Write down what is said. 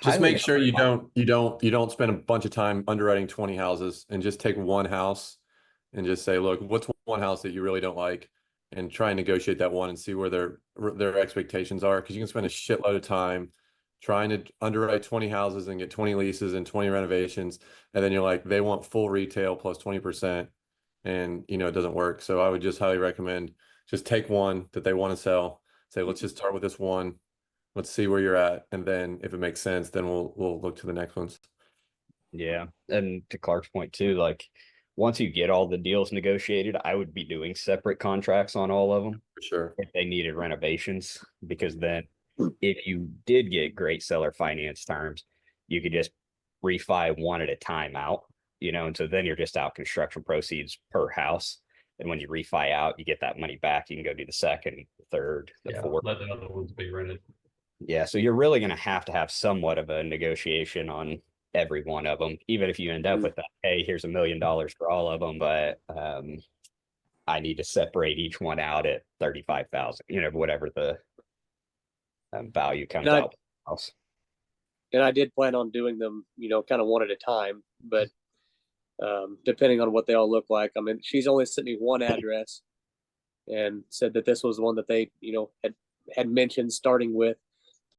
Just highly make sure unlikely. you don't spend a bunch of time underwriting 20 houses and just take one house and just say, look, what's one house that you really don't like, and try and negotiate that one and see where their expectations are. Because you can spend a shitload of time trying to underwrite 20 houses and get 20 leases and 20 renovations, and then you're like, they want full retail plus 20%, and it doesn't work. So I would just highly recommend just take one that they want to sell. Say, let's just start with this one. Let's see where you're at, and then if it makes sense, then we'll look to the next ones. Yeah. And to Clark's point too, like once you get all the deals negotiated, I would be doing separate contracts on all of them For sure. if they needed renovations, because then if you did get great seller finance terms, you could just refi one at a time out, and so then you're just out construction proceeds per house. And when you refi out, you get that money back. You can go do the second, the third, the Yeah, fourth. let the other ones be rented. Yeah, so you're really going to have somewhat of a negotiation on every one of them, even if you end up with that. Hey, here's $1 million for all of them, but I need to separate each one out at 35,000. Whatever the value And comes I out. House. and I did plan on doing them, kind of one at a time, but depending on what they all look like. I mean, she's only sent me one address and said that this was the one that they, had mentioned starting with.